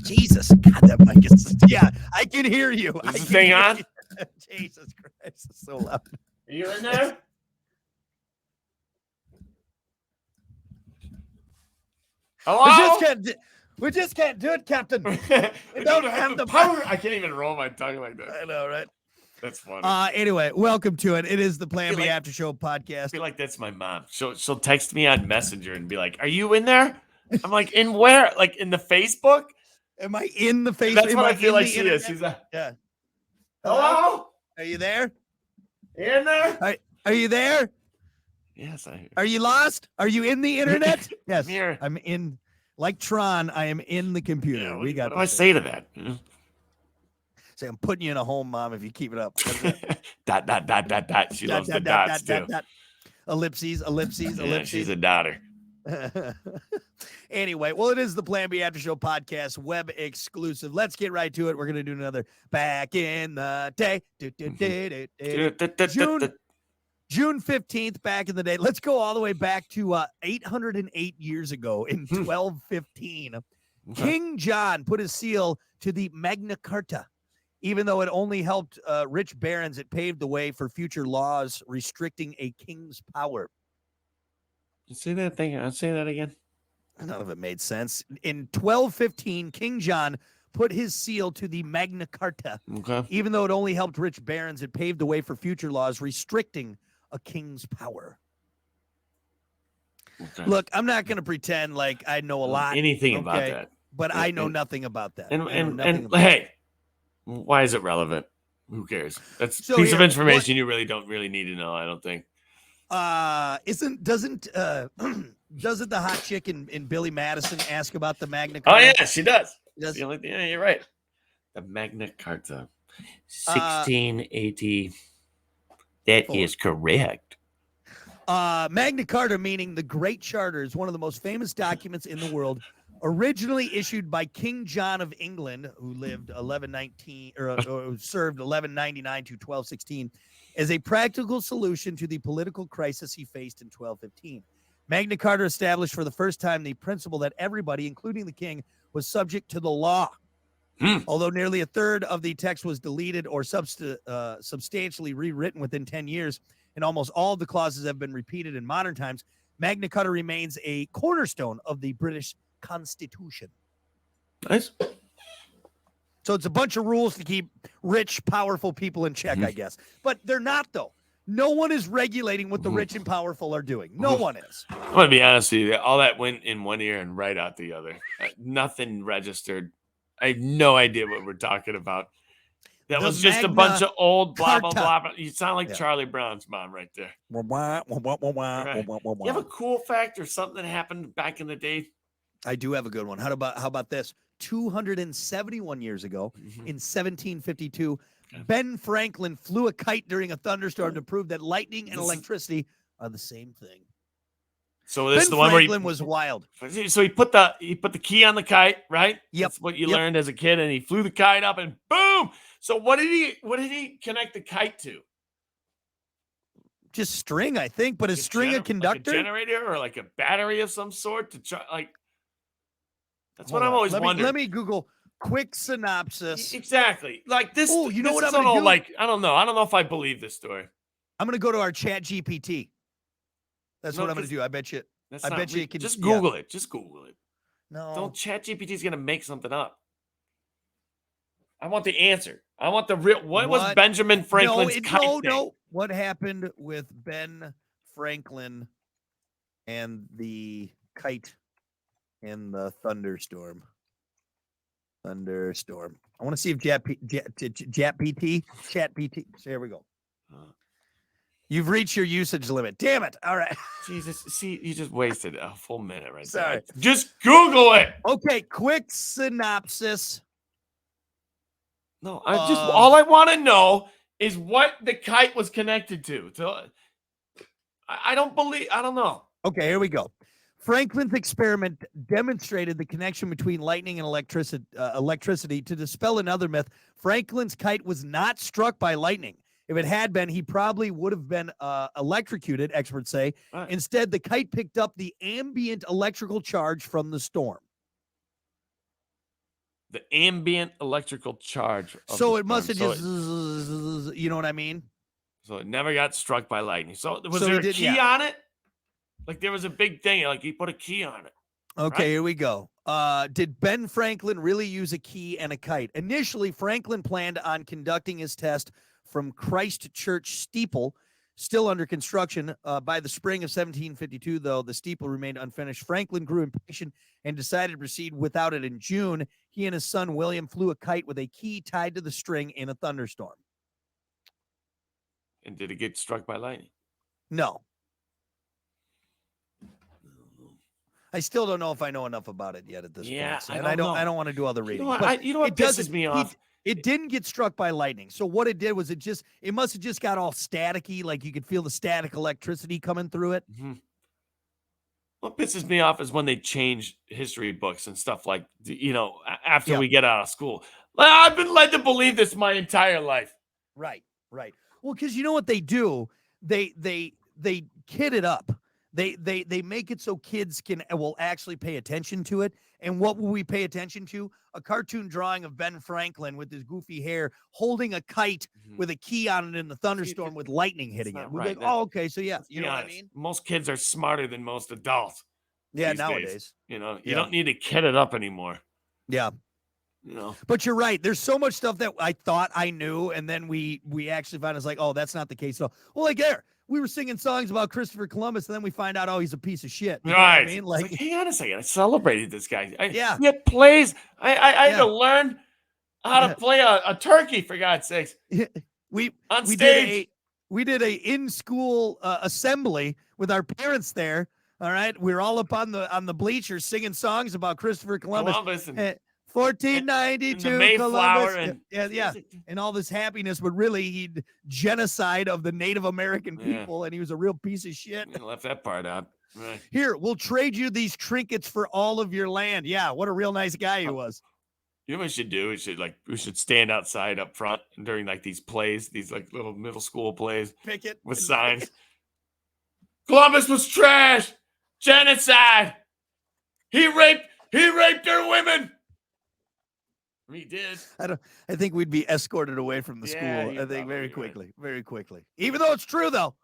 Jesus, God, that mic is. Yeah, I can hear you. Is this thing on? Jesus Christ, it's so loud. Are you in there? Hello? We just can't do it, Captain. We don't have the power. I can't even roll my tongue like that. I know, right? That's funny. Anyway, welcome to it. It is the Plan B like- After Show I podcast. feel like that's my mom. She'll text me on Messenger and be like, "Are you in there?" I'm like, "In where? Like in the Facebook?" Am I in the Facebook? That's what I feel like she is. She's like, Yeah. "Hello? Are you there? You in there?" Are you there? Yes, I. Are you lost? Are you in the internet? Yes. Here. I'm in. Like Tron, I am in the computer. Yeah, We got. What do I say to that? Say, I'm putting you in a home, Mom. If you keep it up. dot. She loves the dots too. Ellipses. Yeah, she's a dotter. Anyway, well, it is the Plan B After Show podcast, web exclusive. Let's get right to it. We're gonna do another back in the day. June 15th, back in the day. Let's go all the way back to 808 years ago in 1215. King John put his seal to the Magna Carta. Even though it only helped rich barons, it paved the way for future laws restricting a king's power. Say that thing. I'll say that again. None of it made sense. In 1215, King John put his seal to the Magna Carta. Okay. Even though it only helped rich barons, it paved the way for future laws restricting a king's power. Okay. Look, I'm not going to pretend like I know a lot. Anything about that. But I know nothing about that. And hey, why is it relevant? Who cares? That's a piece of information you really don't need to know, I don't think. Doesn't the hot chick in Billy Madison ask about the Magna Oh Carta? yeah, she does. Does. Yeah, you're right. The Magna Carta, 1680. That is correct. Magna Carta, meaning the Great Charter, is one of the most famous documents in the world. Originally issued by King John of England, who lived 1119 or served 1199 to 1216, as a practical solution to the political crisis he faced in 1215. Magna Carta established for the first time the principle that everybody, including the king, was subject to the law. Although nearly a third of the text was deleted or substantially rewritten within 10 years, and almost all of the clauses have been repeated in modern times, Magna Carta remains a cornerstone of the British Constitution. Nice. So it's a bunch of rules to keep rich, powerful people in check, I guess. But they're not, though. No one is regulating what the rich and powerful are doing. No one is. I'm going to be honest with you. All that went in one ear and right out the other. Nothing registered. I have no idea what we're talking about. That was just a bunch of old blah, blah, blah. You sound like Charlie Brown's mom right there. Right. You have a cool fact or something that happened back in the day? I do have a good one. How about this? 271 years ago, in 1752, Ben Franklin flew a kite during a thunderstorm to prove that lightning and electricity are the same thing. So this is the one where Franklin was wild. So he put the key on the kite, right? Yep. That's what you learned as a kid, and he flew the kite up, and boom. So what did he connect the kite to? Just string, I think, but is string a conductor? Like a generator or like a battery of some sort to try, like. That's what I'm always wondering. Let me Google quick synopsis. Exactly. Like this. Oh, you know what I'm going going to do? Like, I don't know. I don't know if I believe this story. I'm going to go to our Chat GPT. That's what I'm going to do. I bet you. I bet you can just Google it. Just Google it. No. Don't Chat GPT is going to make something up. I want the answer. I want the real. What was Benjamin Franklin's kite thing? No. What happened with Ben Franklin and the kite in the thunderstorm? I want to see if Chat PT. There we go. You've reached your usage limit. Damn it. All right. Jesus. See, you just wasted a full minute right Sorry. there. Just Google it. Okay. Quick synopsis. No, all I want to know is what the kite was connected to. So I don't know. Okay, here we go. Franklin's experiment demonstrated the connection between lightning and electricity. To dispel another myth, Franklin's kite was not struck by lightning. If it had been, he probably would have been electrocuted, experts say. Right. Instead, the kite picked up the ambient electrical charge from the storm. The ambient electrical charge. Of So the it must have storm. just, you know what I mean? So it never got struck by lightning. So was So there he a did- key yeah. on it? Like there was a big thing. Like he put a key on it. Okay, Right. here we go. Did Ben Franklin really use a key and a kite? Initially, Franklin planned on conducting his test from Christ Church steeple, still under construction. By the spring of 1752, though, the steeple remained unfinished. Franklin grew impatient and decided to proceed without it. In June, he and his son William flew a kite with a key tied to the string in a thunderstorm. And did it get struck by lightning? No. I still don't know if I know enough about it yet at this Yeah, point. I And don't know. I don't want to do other You reading. know what? but You know what it pisses doesn't- me he- off? It didn't get struck by lightning. So what it did was it must have just got all staticky, like you could feel the static electricity coming through it. Mhm. What pisses me off is when they change history books and stuff like, after Yeah. we get out of school. I've been led to believe this my entire life. Right. Well, because you know what they do? They kid it up. They make it so kids will actually pay attention to it. And what will we pay attention to? A cartoon drawing of Ben Franklin with his goofy hair holding a kite Mhm. with a key on it in the thunderstorm with lightning hitting it. not We're right. like, That- oh, okay, so yeah, Let's you be know what I honest, mean? Most kids are smarter than most adults. Yeah, these days. nowadays. You Yeah. don't need to kid it up anymore. Yeah. You But you're right. There's so much stuff that I thought I knew, and then we actually found it's like, oh, that's not the case. So, well, like there, we were singing songs about Christopher Columbus, and then we find out, oh, he's a piece of shit. You know what Right. I mean, It's like, hang on a second. I celebrated this guy. Yeah. He had plays. I had Yeah. to learn how Yeah. to play a turkey, for God's sakes. we On we stage. did a in school assembly with our parents there. All right, we were all up on the bleachers singing songs about Christopher Columbus. Columbus and, 1492 and the Mayflower Columbus. and yeah, and all this happiness, but really he'd genocide of the Native American Yeah. people, and he was a real piece of shit. You left that part out. Right. Here, we'll trade you these trinkets for all of your land. Yeah, what a real nice guy he was. You know what we should do? We should stand outside up front during like these plays, these like little middle school plays Pick it with and- signs. Columbus was trash, genocide. He raped their women. He did. I think we'd be escorted away from the Yeah, school. you're I think very probably right. quickly, very quickly. Even though it's true, though,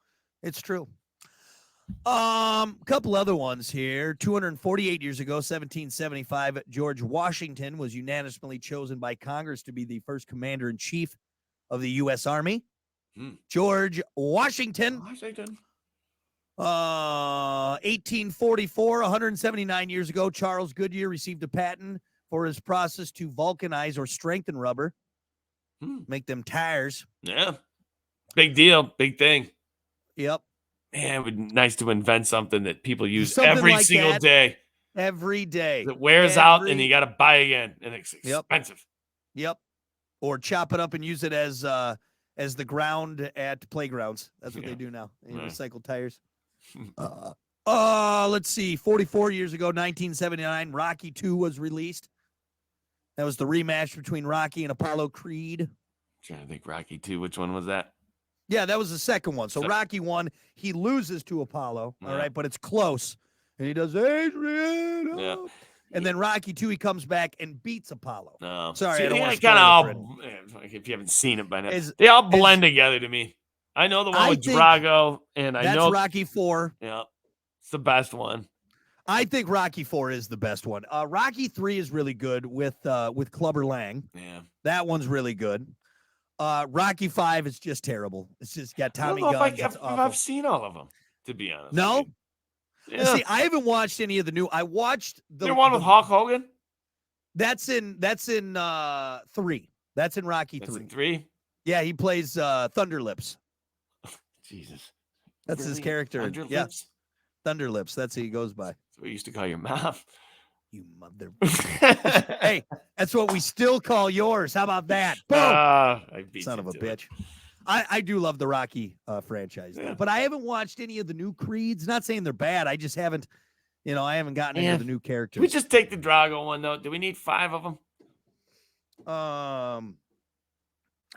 it's true. Couple other ones here. 248 years ago, 1775, George Washington was unanimously chosen by Congress to be the first commander in chief of the U.S. Army. George Washington. 1844, 179 years ago, Charles Goodyear received a patent for his process to vulcanize or strengthen rubber, make them tires. Yeah. Big deal. Big thing. Yep. Man, it would be nice to invent something that people use Something every like single that. day. Every day. That wears out and Every- you got to buy again. And it's Yep. expensive. Yep. Or chop it up and use it as the ground at playgrounds. That's what Yeah. they do now. They Right. recycle tires. Let's see. 44 years ago, 1979, Rocky 2 was released. That was the rematch between Rocky and Apollo Creed. Trying to think, Rocky 2, which one was that? Yeah, that was the second one. So So- Rocky 1, he loses to Apollo. All Yeah. right, but it's close. And he does Adrian. Yeah. oh." And then Rocky 2, he comes back and beats Apollo. No. Sorry, See, I don't they wanna kind of spoil all, it like, if you haven't seen it by now, As- they all blend together to me. I know the one I with think Drago, and I That's know, Rocky 4. yeah, it's the best one. I think Rocky 4 is the best one. Rocky 3 is really good with Clubber Lang. Yeah. That one's really good. Rocky 5 is just terrible. It's just got I don't Tommy know guns. if It's awful. I've seen all of them, to be honest. No? with you. And Yeah. see, I haven't watched any of the new. I watched the There one with Hulk Hogan? That's in 3. That's in Rocky That's 3. in 3? Yeah, he plays Thunder Lips. Jesus. That's his Really? character. Thunder Yeah, Lips? Thunder Lips. That's who he goes by. That's what we used to call your mom. You mother. Hey, that's what we still call yours. How about that? Boom. I beat Son you of a to it. bitch. I do love the Rocky franchise, though, Yeah. but I haven't watched any of the new Creeds. Not saying they're bad. I just haven't, I haven't gotten Yeah. into the new Can we characters. just take the Drago one, though? Do we need 5 of them?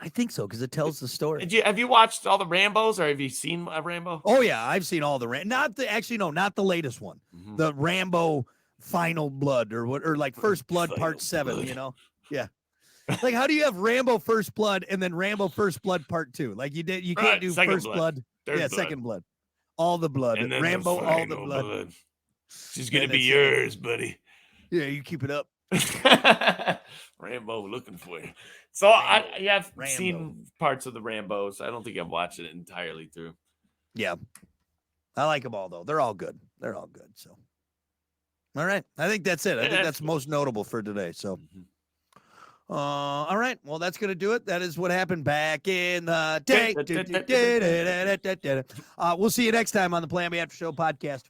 I think so because it tells the story. Have you watched all the Rambos, or have you seen a Rambo? Oh yeah, I've seen all the not the latest one. Mhm. The Rambo Final Blood or like First Blood Final Part 7. Blood. You know, Like, how do you have Rambo First Blood and then Rambo First Blood Part 2? Like you can't Right, do second First blood. Blood. Third blood. Second blood. All the blood. And then Rambo, the all the final blood. She's gonna And be it's, yours, buddy. Yeah, you keep it up. Rambo looking for you. So I've seen parts of the Rambos. I don't think I've watched it entirely through. Yeah. I like them all, though. They're all good. So, all right. I think that's it. I think that's most notable for today. So, all right. Well, that's going to do it. That is what happened back in the day. We'll see you next time on the Plan B After Show podcast.